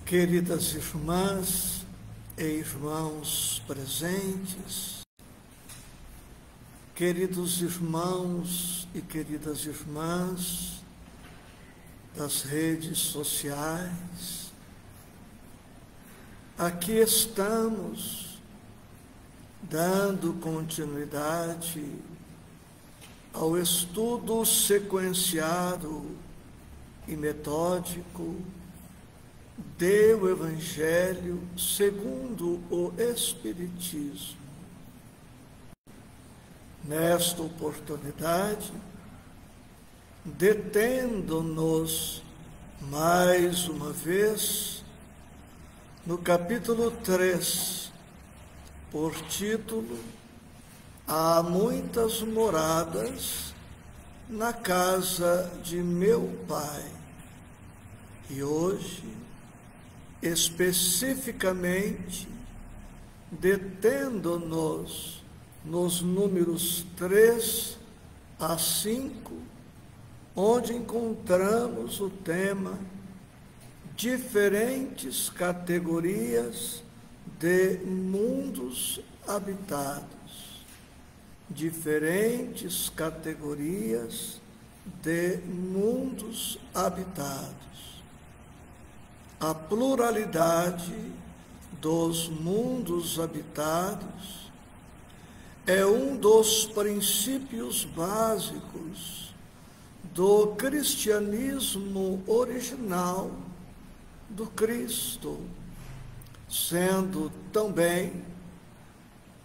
Queridas irmãs e irmãos presentes, queridos irmãos e queridas irmãs das redes sociais, aqui estamos dando continuidade ao estudo sequenciado e metódico do Evangelho segundo o Espiritismo. Nesta oportunidade, detendo-nos mais uma vez no capítulo 3, por título Há muitas moradas na casa de meu Pai. E hoje, especificamente, detendo-nos nos números 3 a 5, onde encontramos o tema diferentes categorias de mundos habitados. Diferentes categorias de mundos habitados. A pluralidade dos mundos habitados é um dos princípios básicos do cristianismo original do Cristo, sendo também,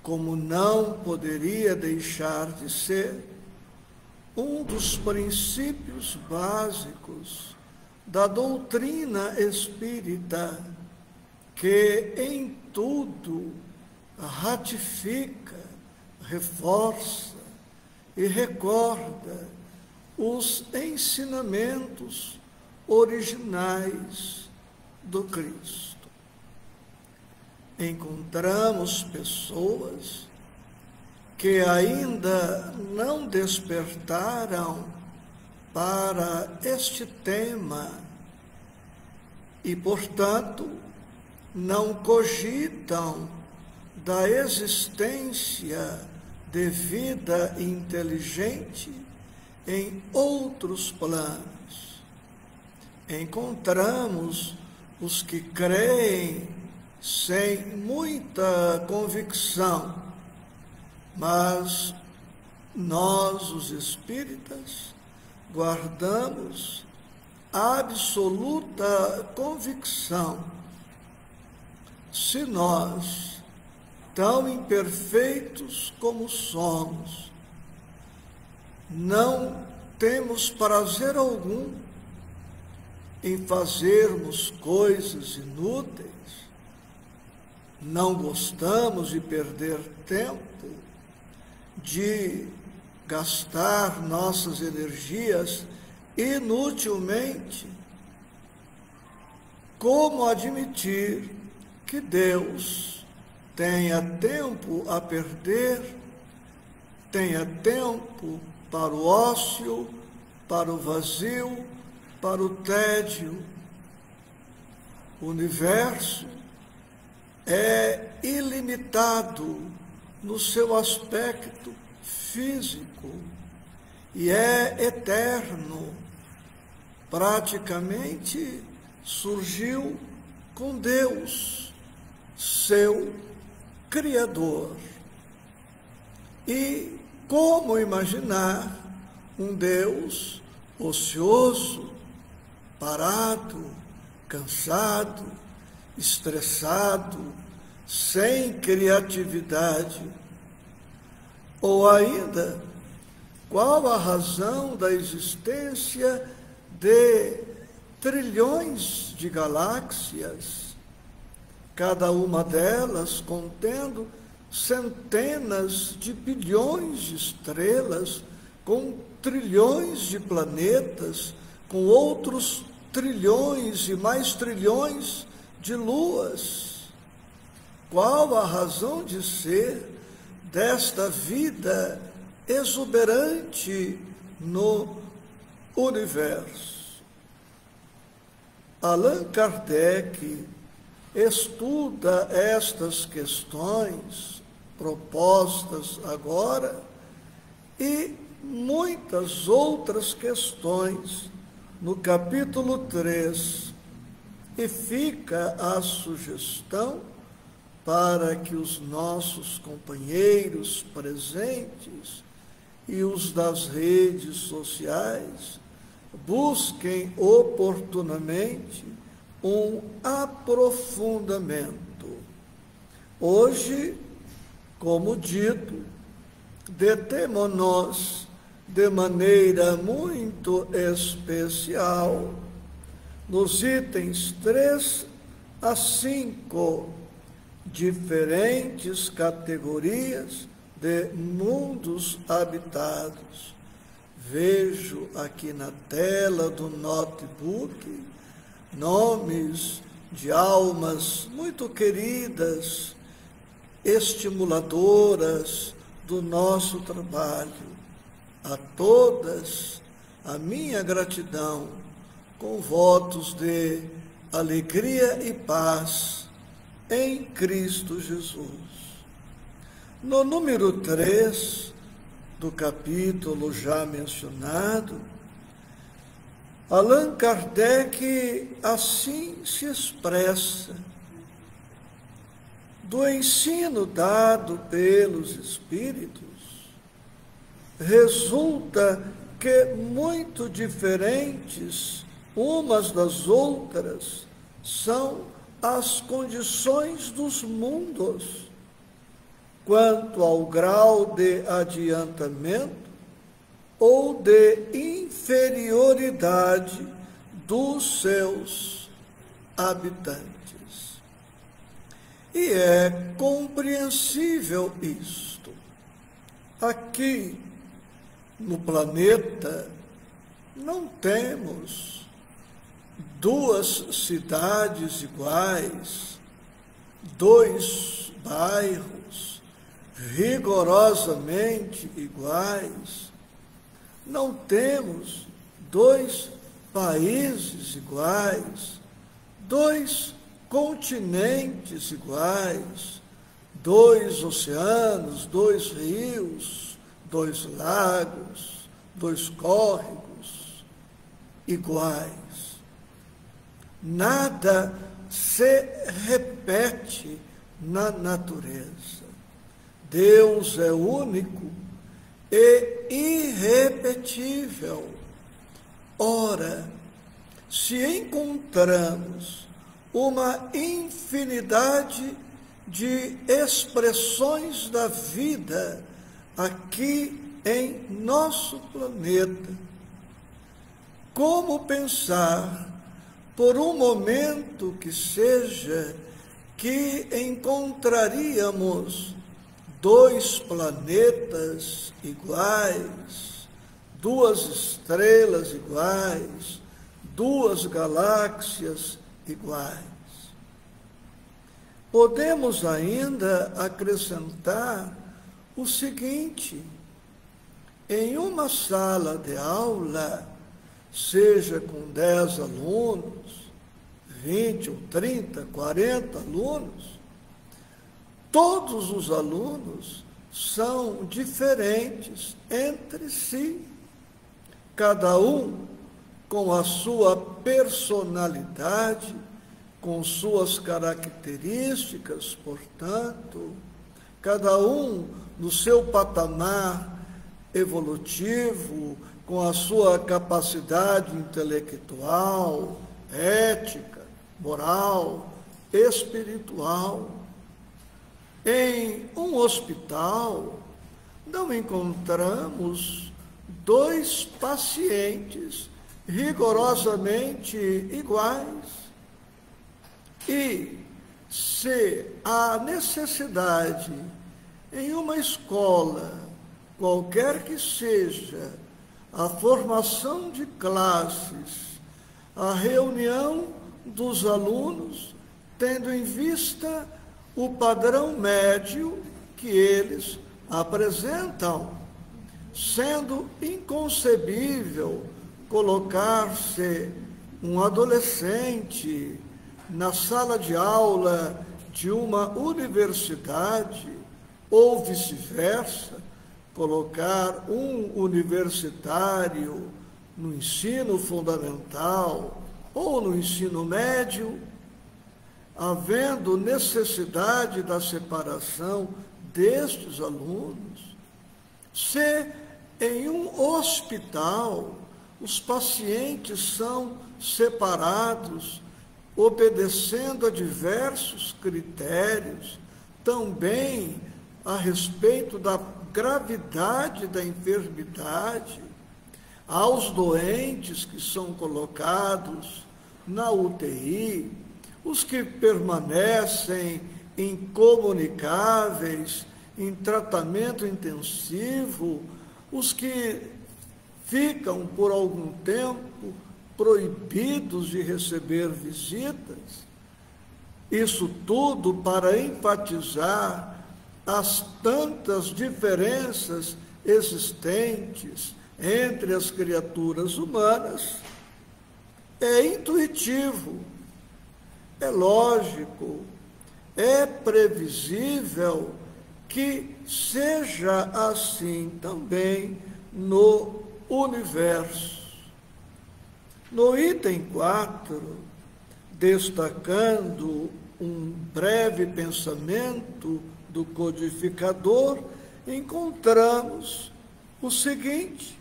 como não poderia deixar de ser, um dos princípios básicos da doutrina espírita, que em tudo ratifica, reforça e recorda os ensinamentos originais do Cristo. Encontramos pessoas que ainda não despertaram para este tema e, portanto, não cogitam da existência de vida inteligente em outros planos. Encontramos os que creem sem muita convicção, mas nós, os espíritas, guardamos absoluta convicção. Se nós, tão imperfeitos como somos, não temos prazer algum em fazermos coisas inúteis, não gostamos de perder tempo, de gastar nossas energias inutilmente, como admitir que Deus tenha tempo a perder, tenha tempo para o ócio, para o vazio, para o tédio? O universo é ilimitado no seu aspecto físico e é eterno. Praticamente surgiu com Deus, seu Criador. E como imaginar um Deus ocioso, parado, cansado, estressado, sem criatividade? Ou ainda, qual a razão da existência de trilhões de galáxias, cada uma delas contendo centenas de bilhões de estrelas, com trilhões de planetas, com outros trilhões e mais trilhões de luas? Qual a razão de ser desta vida exuberante no universo? Allan Kardec estuda estas questões propostas agora e muitas outras questões no capítulo 3, e fica a sugestão para que os nossos companheiros presentes e os das redes sociais busquem oportunamente um aprofundamento. Hoje, como dito, detemo-nos de maneira muito especial nos itens 3 a 5, diferentes categorias de mundos habitados. Vejo aqui na tela do notebook nomes de almas muito queridas, estimuladoras do nosso trabalho. A todas a minha gratidão, com votos de alegria e paz em Cristo Jesus. No número 3 do capítulo já mencionado, Allan Kardec assim se expressa: do ensino dado pelos Espíritos, resulta que muito diferentes umas das outras são as condições dos mundos, quanto ao grau de adiantamento ou de inferioridade dos seus habitantes. E é compreensível isto. Aqui no planeta não temos duas cidades iguais, dois bairros rigorosamente iguais, não temos dois países iguais, dois continentes iguais, dois oceanos, dois rios, dois lagos, dois córregos iguais. Nada se repete na natureza. Deus é único e irrepetível. Ora, se encontramos uma infinidade de expressões da vida aqui em nosso planeta, como pensar, por um momento que seja, que encontraríamos dois planetas iguais, duas estrelas iguais, duas galáxias iguais? Podemos ainda acrescentar o seguinte: em uma sala de aula, seja com 10 alunos, 20 ou 30, 40 alunos, todos os alunos são diferentes entre si, cada um com a sua personalidade, com suas características, portanto, cada um no seu patamar evolutivo, com a sua capacidade intelectual, ética, moral, espiritual. Em um hospital, não encontramos dois pacientes rigorosamente iguais. E se há necessidade em uma escola, qualquer que seja, a formação de classes, a reunião dos alunos, tendo em vista o padrão médio que eles apresentam, sendo inconcebível colocar-se um adolescente na sala de aula de uma universidade, ou vice-versa, colocar um universitário no ensino fundamental ou no ensino médio, havendo necessidade da separação destes alunos, se em um hospital os pacientes são separados, obedecendo a diversos critérios, também a respeito da gravidade da enfermidade, aos doentes que são colocados na UTI, os que permanecem incomunicáveis, em tratamento intensivo, os que ficam por algum tempo proibidos de receber visitas. Isso tudo para enfatizar as tantas diferenças existentes entre as criaturas humanas. É intuitivo, é lógico, é previsível que seja assim também no universo. No item 4, destacando um breve pensamento do codificador, encontramos o seguinte: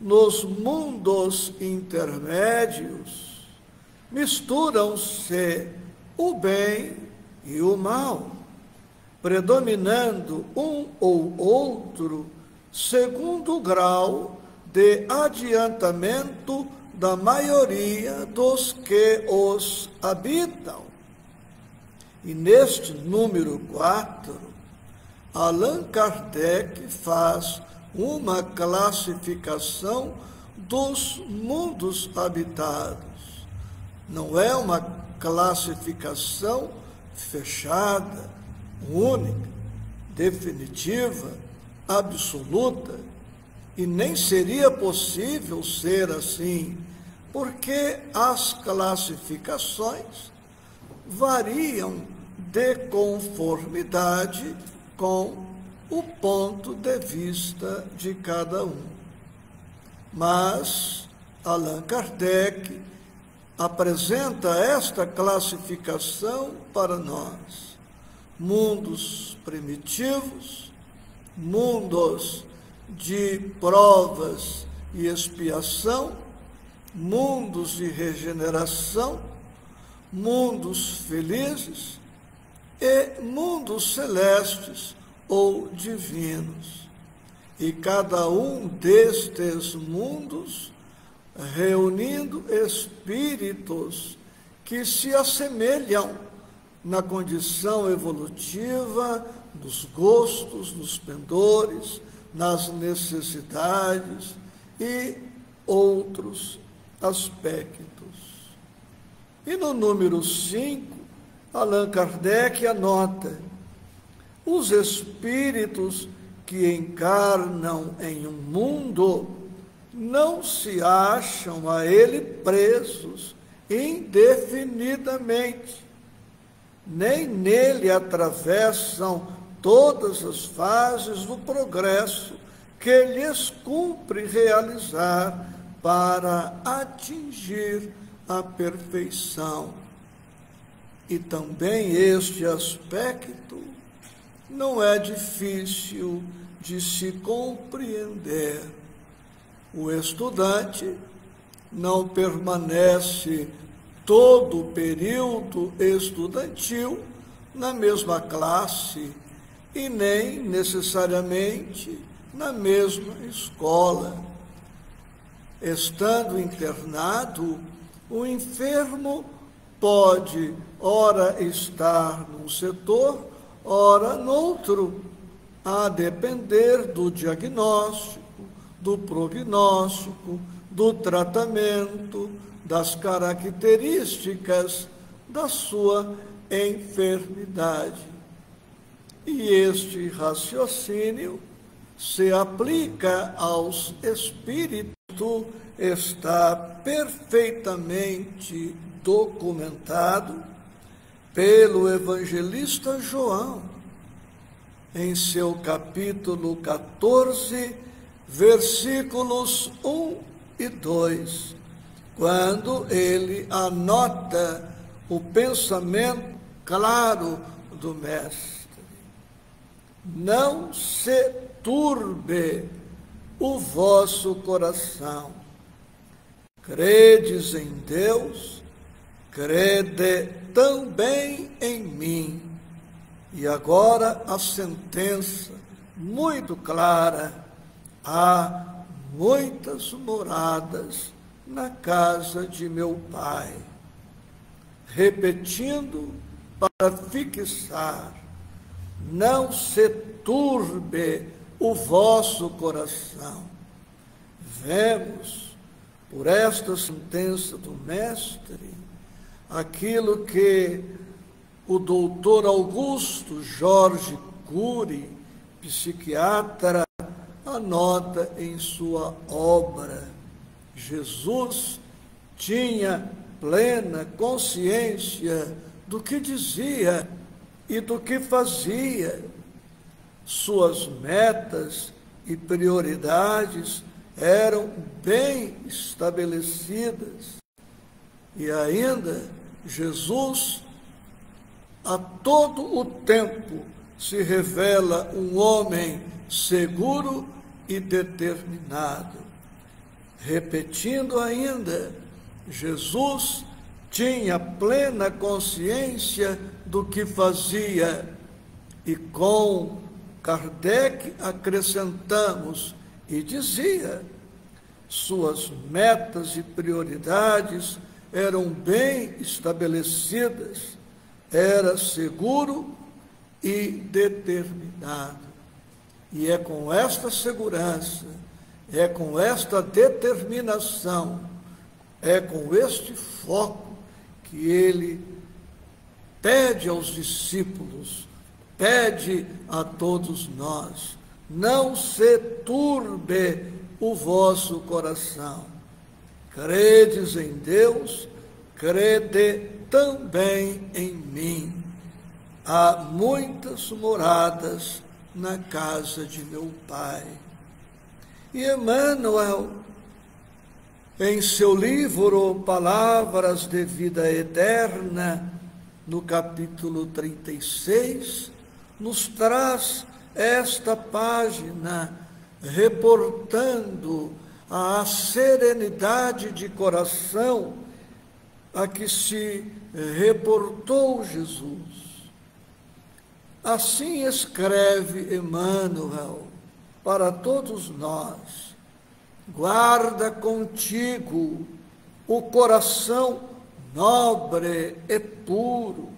nos mundos intermédios misturam-se o bem e o mal, predominando um ou outro segundo o grau de adiantamento da maioria dos que os habitam. E neste número 4, Allan Kardec faz uma classificação dos mundos habitados. Não é uma classificação fechada, única, definitiva, absoluta, e nem seria possível ser assim, porque as classificações variam de conformidade com o ponto de vista de cada um. Mas Allan Kardec apresenta esta classificação para nós: mundos primitivos, mundos de provas e expiação, mundos de regeneração, mundos felizes e mundos celestes ou divinos. E cada um destes mundos reunindo espíritos que se assemelham na condição evolutiva, nos gostos, nos pendores, nas necessidades e outros aspectos. E no número 5, Allan Kardec anota: os espíritos que encarnam em um mundo não se acham a ele presos indefinidamente, nem nele atravessam todas as fases do progresso que lhes cumpre realizar para atingir a perfeição. E também este aspecto não é difícil de se compreender. O estudante não permanece todo o período estudantil na mesma classe e nem necessariamente na mesma escola. Estando internado, o enfermo pode, ora estar num setor, ora noutro, a depender do diagnóstico, do prognóstico, do tratamento, das características da sua enfermidade. E este raciocínio se aplica aos espíritos isto está perfeitamente documentado pelo evangelista João, em seu capítulo 14, versículos 1 e 2, quando ele anota o pensamento claro do Mestre. Não se turbe o vosso coração. Credes em Deus, crede também em mim. E agora a sentença muito clara: há muitas moradas na casa de meu Pai. Repetindo para fixar: não se turbe o vosso coração. Vemos, por esta sentença do Mestre, aquilo que o doutor Augusto Jorge Cury, psiquiatra, anota em sua obra. Jesus tinha plena consciência do que dizia e do que fazia. Suas metas e prioridades eram bem estabelecidas. E ainda, Jesus, a todo o tempo, se revela um homem seguro e determinado. Repetindo ainda, Jesus tinha plena consciência do que fazia, e com Kardec acrescentamos e dizia: suas metas e prioridades eram bem estabelecidas, era seguro e determinado. E é com esta segurança, é com esta determinação, é com este foco que ele pede aos discípulos, pede a todos nós: não se turbe o vosso coração. Credes em Deus, crede também em mim. Há muitas moradas na casa de meu Pai. E Emmanuel, em seu livro Palavras de Vida Eterna, no capítulo 36, nos traz esta página reportando a serenidade de coração a que se reportou Jesus. Assim escreve Emmanuel para todos nós: guarda contigo o coração nobre e puro.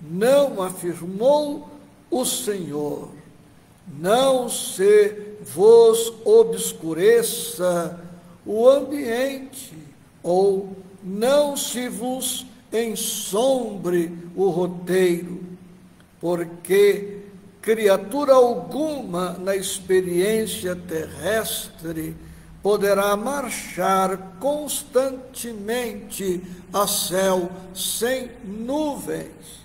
Não afirmou o Senhor: não se vos obscureça o ambiente, ou não se vos ensombre o roteiro, porque criatura alguma na experiência terrestre poderá marchar constantemente a céu sem nuvens.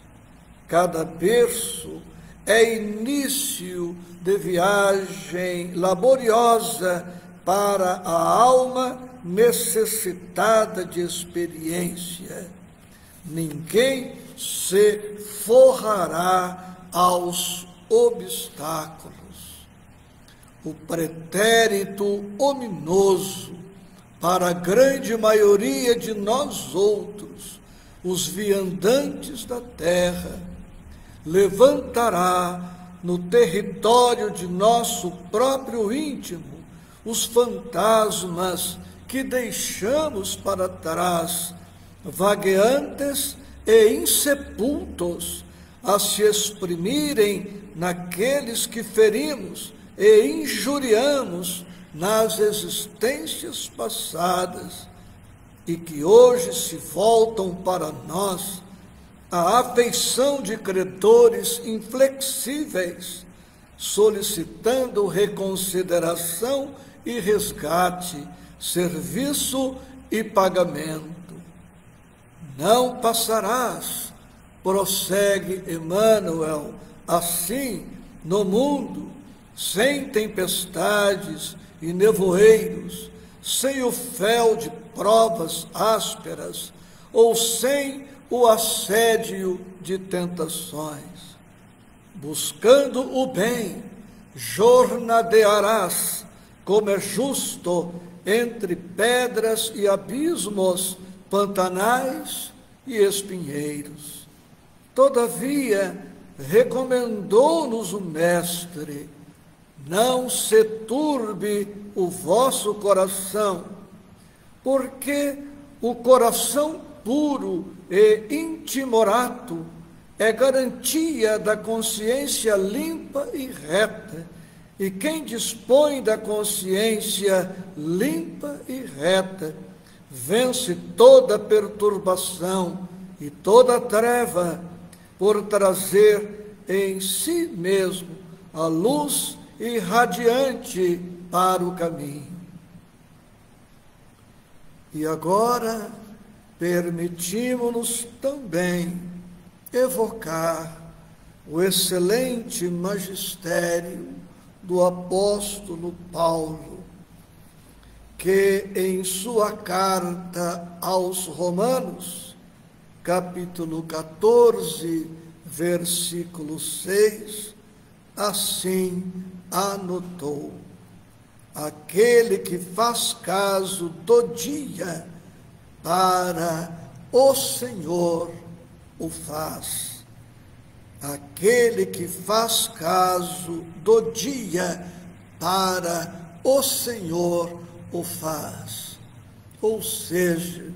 Cada berço é início de viagem laboriosa para a alma necessitada de experiência. Ninguém se forrará aos obstáculos. O pretérito ominoso para a grande maioria de nós outros, os viandantes da terra, levantará no território de nosso próprio íntimo os fantasmas que deixamos para trás, vagueantes e insepultos, a se exprimirem naqueles que ferimos e injuriamos nas existências passadas e que hoje se voltam para nós a afeição de credores inflexíveis, solicitando reconsideração e resgate serviço e pagamento. Não passarás, prossegue Emmanuel, assim no mundo, sem tempestades e nevoeiros, sem o fel de provas ásperas, ou sem o assédio de tentações. Buscando o bem, jornadearás, como é justo, entre pedras e abismos, pantanais e espinheiros. Todavia, recomendou-nos o Mestre: não se turbe o vosso coração, porque o coração puro e intimorato é garantia da consciência limpa e reta, e quem dispõe da consciência limpa e reta vence toda perturbação e toda treva, por trazer em si mesmo a luz irradiante para o caminho. E agora, permitimos-nos também evocar o excelente magistério do apóstolo Paulo, que em sua carta aos Romanos, capítulo 14, versículo 6, assim anotou: aquele que faz caso do dia, para o Senhor o faz. Aquele que faz caso do dia, para o Senhor o faz. Ou seja,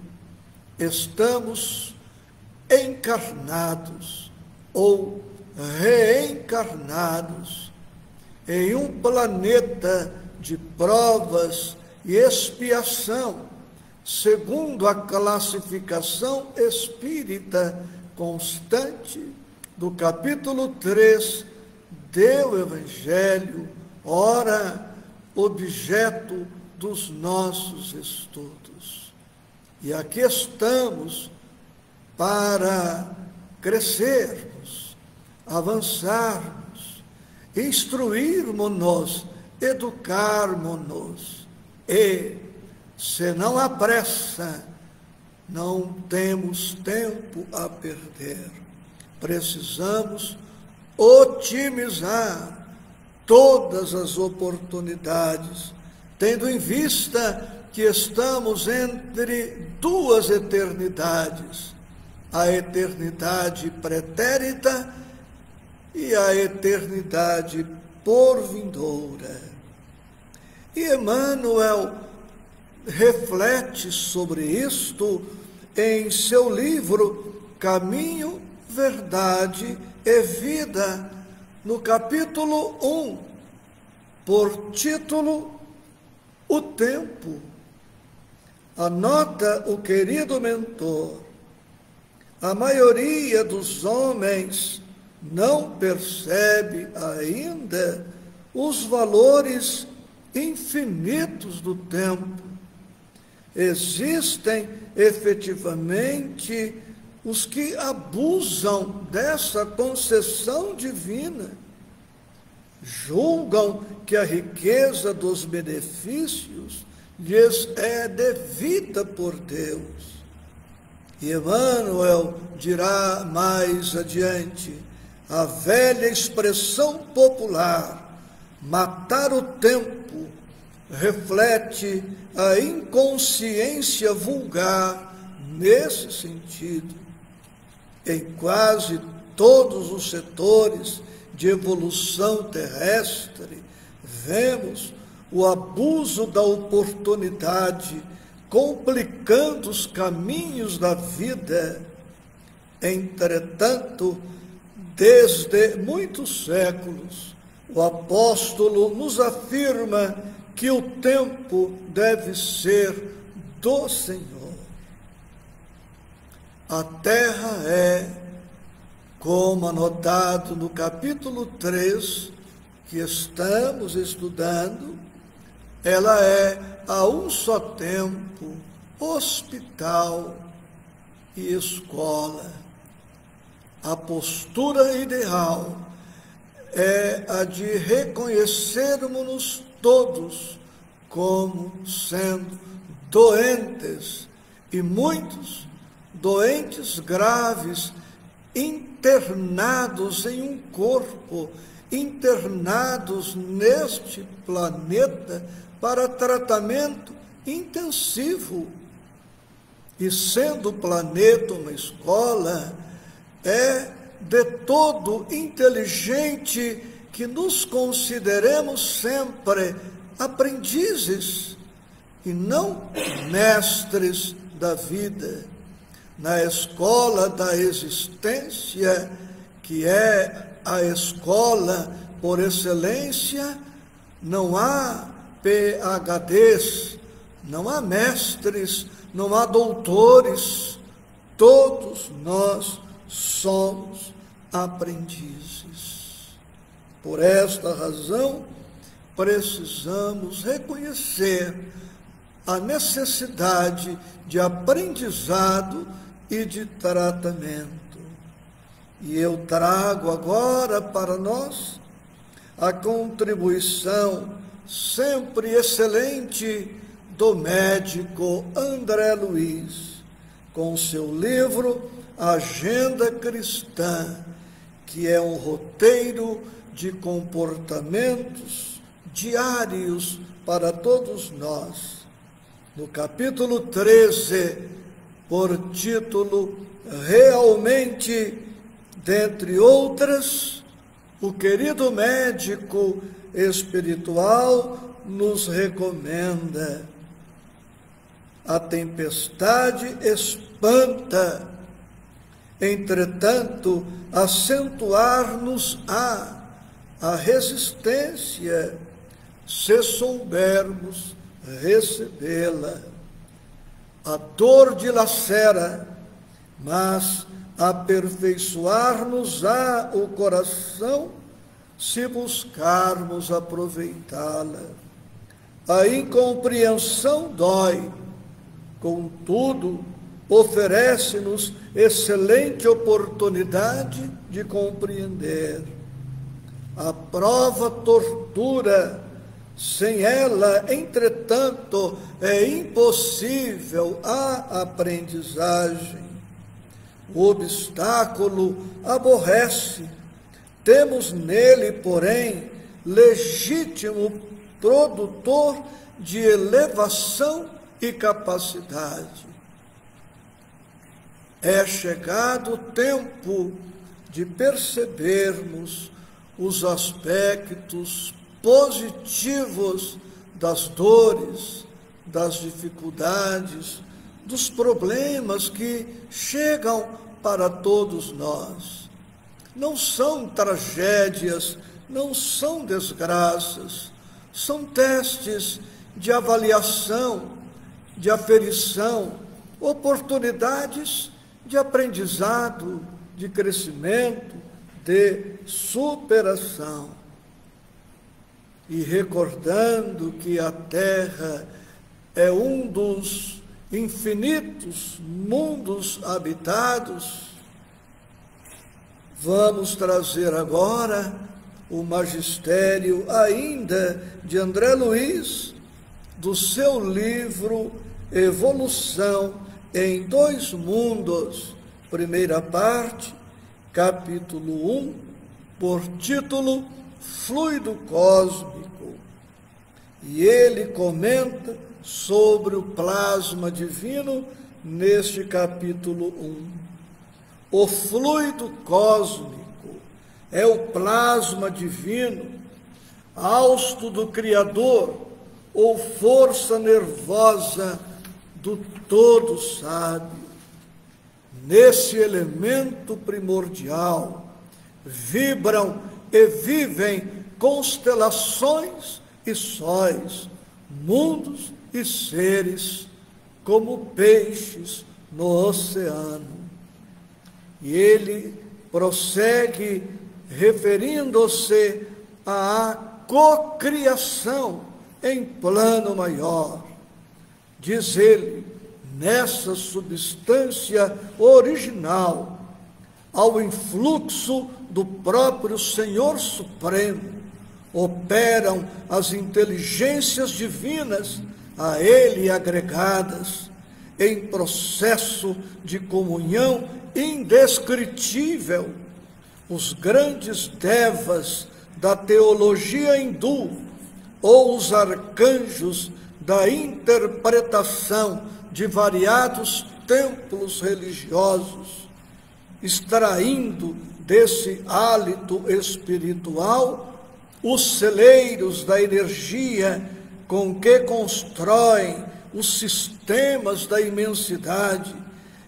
estamos encarnados ou reencarnados em um planeta de provas e expiação, segundo a classificação espírita constante do capítulo 3 do Evangelho, ora, objeto dos nossos estudos. E aqui estamos para crescermos, avançarmos, instruirmos-nos, educarmos-nos. E, se não há pressa, não temos tempo a perder. Precisamos otimizar todas as oportunidades, tendo em vista que estamos entre duas eternidades, a eternidade pretérita e a eternidade por vindoura. E Emmanuel reflete sobre isto em seu livro Caminho, Verdade e Vida, no capítulo 1, por título O Tempo. Anota o querido mentor: a maioria dos homens não percebe ainda os valores infinitos do tempo. Existem efetivamente os que abusam dessa concessão divina, julgam que a riqueza dos benefícios lhes é devida por Deus. E Emmanuel dirá mais adiante: a velha expressão popular, matar o tempo, reflete a inconsciência vulgar nesse sentido. Em quase todos os setores de evolução terrestre, vemos o abuso da oportunidade complicando os caminhos da vida. Entretanto, desde muitos séculos, o apóstolo nos afirma que o tempo deve ser do Senhor. A terra é, como anotado no capítulo 3, que estamos estudando, ela é a um só tempo hospital e escola. A postura ideal é a de reconhecermos-nos todos como sendo doentes, e muitos doentes graves, internados em um corpo, internados neste planeta para tratamento intensivo. E sendo o planeta uma escola, é de todo inteligente que nos consideremos sempre aprendizes e não mestres da vida. Na escola da existência, que é a escola por excelência, não há PhDs, não há mestres, não há doutores, todos nós somos aprendizes. Por esta razão, precisamos reconhecer a necessidade de aprendizado e de tratamento. E eu trago agora para nós a contribuição sempre excelente do médico André Luiz, com seu livro Agenda Cristã, que é um roteiro de comportamentos diários para todos nós. No capítulo 13, por título Realmente, dentre outras, o querido médico espiritual nos recomenda: a tempestade espanta, entretanto, acentuar-nos-á a resistência, se soubermos recebê-la. A dor dilacera, mas aperfeiçoar-nos-á o coração, se buscarmos aproveitá-la. A incompreensão dói, contudo, oferece-nos excelente oportunidade de compreender. A prova tortura, sem ela, entretanto, é impossível a aprendizagem. O obstáculo aborrece, temos nele, porém, legítimo produtor de elevação e capacidade. É chegado o tempo de percebermos os aspectos positivos das dores, das dificuldades, dos problemas que chegam para todos nós. Não são tragédias, não são desgraças, são testes de avaliação, de aferição, oportunidades de aprendizado, de crescimento, de superação. E recordando que a Terra é um dos infinitos mundos habitados, vamos trazer agora o magistério ainda de André Luiz, do seu livro Evolução em Dois Mundos, primeira parte, capítulo 1, por título Fluido Cósmico. E ele comenta sobre o plasma divino neste capítulo 1. O fluido cósmico é o plasma divino, hausto do Criador, ou força nervosa do Todo Sábio. Nesse elemento primordial vibram e vivem constelações e sóis, mundos e seres, como peixes no oceano. E ele prossegue referindo-se à cocriação em plano maior. Diz ele, nessa substância original, ao influxo do próprio Senhor Supremo, operam as inteligências divinas a ele agregadas, em processo de comunhão indescritível. Os grandes devas da teologia hindu, ou os arcanjos da interpretação de variados templos religiosos, extraindo desse hálito espiritual os celeiros da energia com que constroem os sistemas da imensidade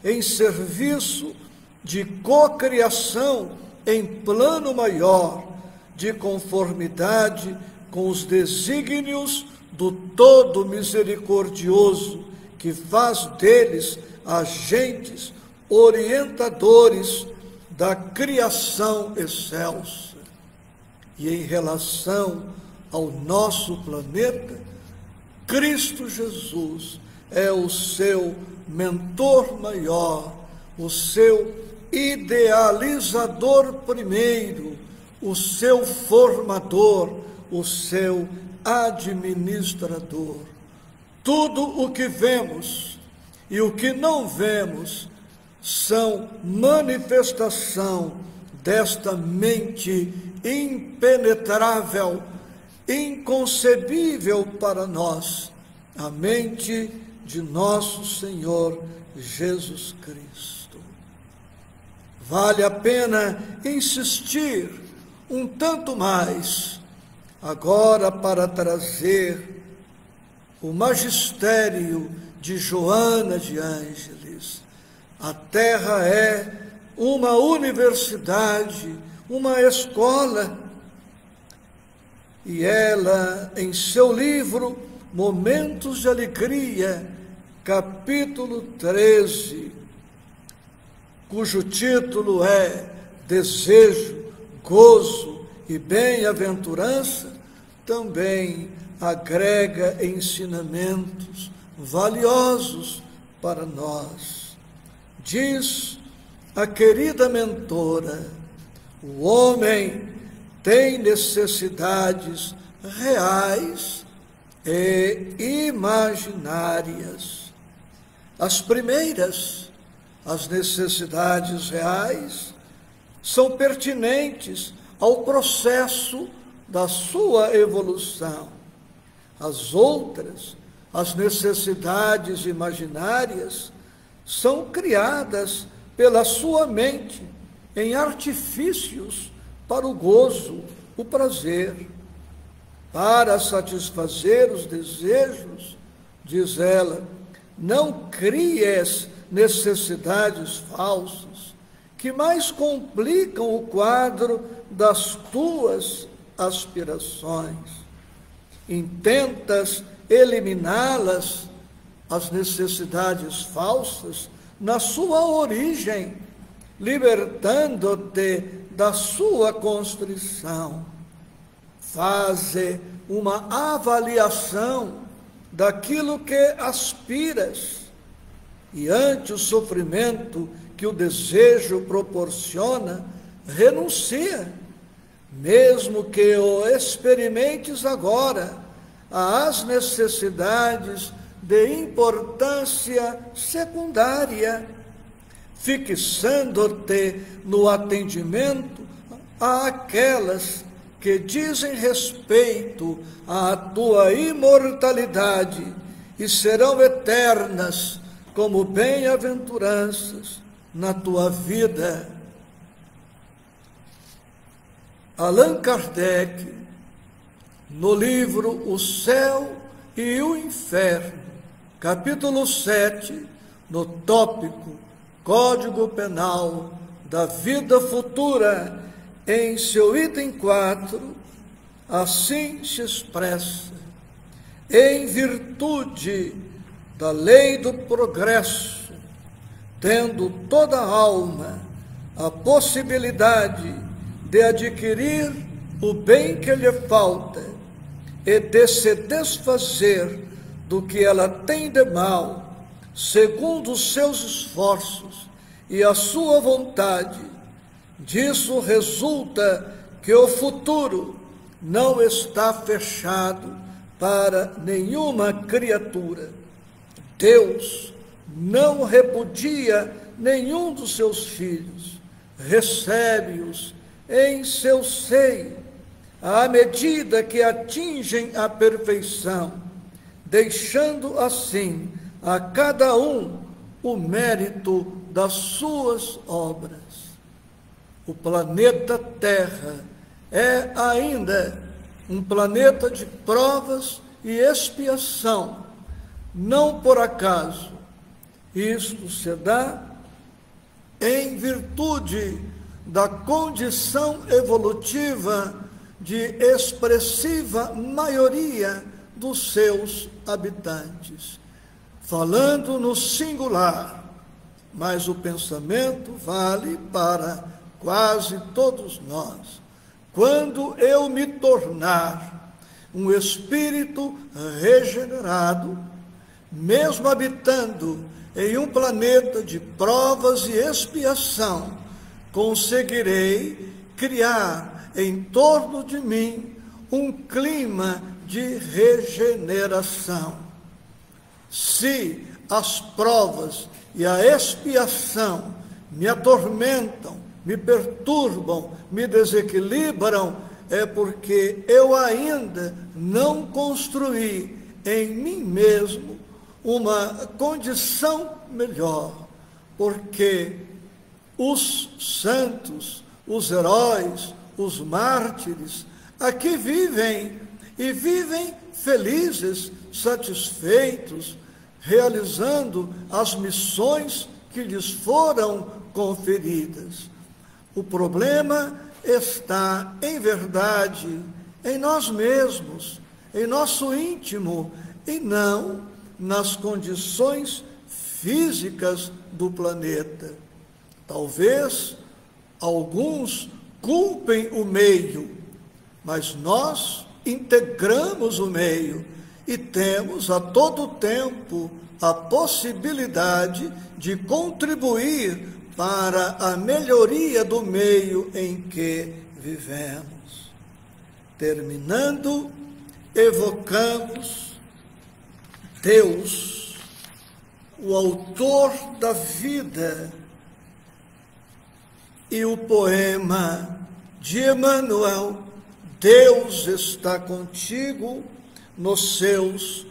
em serviço de cocriação em plano maior, de conformidade com os desígnios do Todo Misericordioso, que faz deles agentes orientadores da criação excelsa. E em relação ao nosso planeta, Cristo Jesus é o seu mentor maior, o seu idealizador primeiro, o seu formador, o seu administrador. Tudo o que vemos e o que não vemos são manifestação desta mente impenetrável, inconcebível para nós, a mente de nosso Senhor Jesus Cristo. Vale a pena insistir um tanto mais, agora, para trazer o magistério de Joana de Ângeles. A Terra é uma universidade, uma escola, e ela, em seu livro Momentos de Alegria, capítulo 13, cujo título é Desejo, Gozo e Bem-aventurança, também agrega ensinamentos valiosos para nós. Diz a querida mentora: o homem tem necessidades reais e imaginárias. As primeiras, as necessidades reais, são pertinentes ao processo da sua evolução. As outras, as necessidades imaginárias, são criadas pela sua mente em artifícios para o gozo, o prazer. Para satisfazer os desejos, diz ela, não cries necessidades falsas, que mais complicam o quadro das tuas aspirações. Intentas eliminá-las, as necessidades falsas, na sua origem, libertando-te da sua constrição. Faze uma avaliação daquilo que aspiras e, ante o sofrimento que o desejo proporciona, renuncia, mesmo que o experimentes agora, às necessidades de importância secundária, fixando-te no atendimento àquelas que dizem respeito à tua imortalidade e serão eternas como bem-aventuranças na tua vida. Allan Kardec, no livro O Céu e o Inferno, capítulo 7, no tópico Código Penal da Vida Futura, em seu item 4, assim se expressa: em virtude da lei do progresso, tendo toda alma a possibilidade de adquirir o bem que lhe falta, e de se desfazer do que ela tem de mal, segundo os seus esforços e a sua vontade, disso resulta que o futuro não está fechado para nenhuma criatura. Deus não repudia nenhum dos seus filhos, recebe-os em seu seio, à medida que atingem a perfeição, deixando assim a cada um o mérito das suas obras. O planeta Terra é ainda um planeta de provas e expiação, não por acaso. Isto se dá em virtude da condição evolutiva de expressiva maioria dos seus habitantes. Falando no singular, mas o pensamento vale para quase todos nós. Quando eu me tornar um espírito regenerado, mesmo habitando em um planeta de provas e expiação, conseguirei criar em torno de mim um clima de regeneração. Se as provas e a expiação me atormentam, me perturbam, me desequilibram, é porque eu ainda não construí em mim mesmo uma condição melhor, porque os santos, os heróis, os mártires, aqui vivem e vivem felizes, satisfeitos, realizando as missões que lhes foram conferidas. O problema está, em verdade, em nós mesmos, em nosso íntimo, e não nas condições físicas do planeta. Talvez alguns culpem o meio, mas nós integramos o meio e temos a todo tempo a possibilidade de contribuir para a melhoria do meio em que vivemos. Terminando, evocamos Deus, o autor da vida, e o poema de Emmanuel, Deus está contigo, nos seus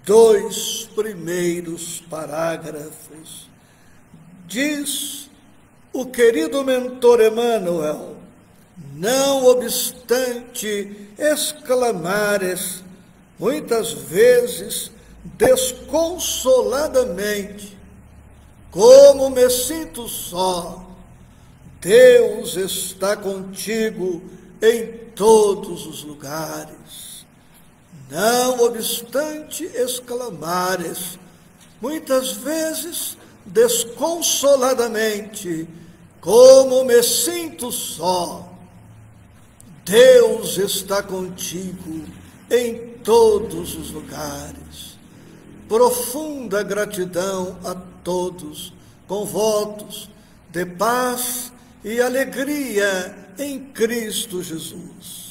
2 primeiros parágrafos. Diz o querido mentor Emmanuel: não obstante exclamares muitas vezes desconsoladamente, como me sinto só, Deus está contigo em todos os lugares. Não obstante exclamares muitas vezes desconsoladamente, como me sinto só, Deus está contigo em todos os lugares. Profunda gratidão a todos, com votos de paz e alegria em Cristo Jesus.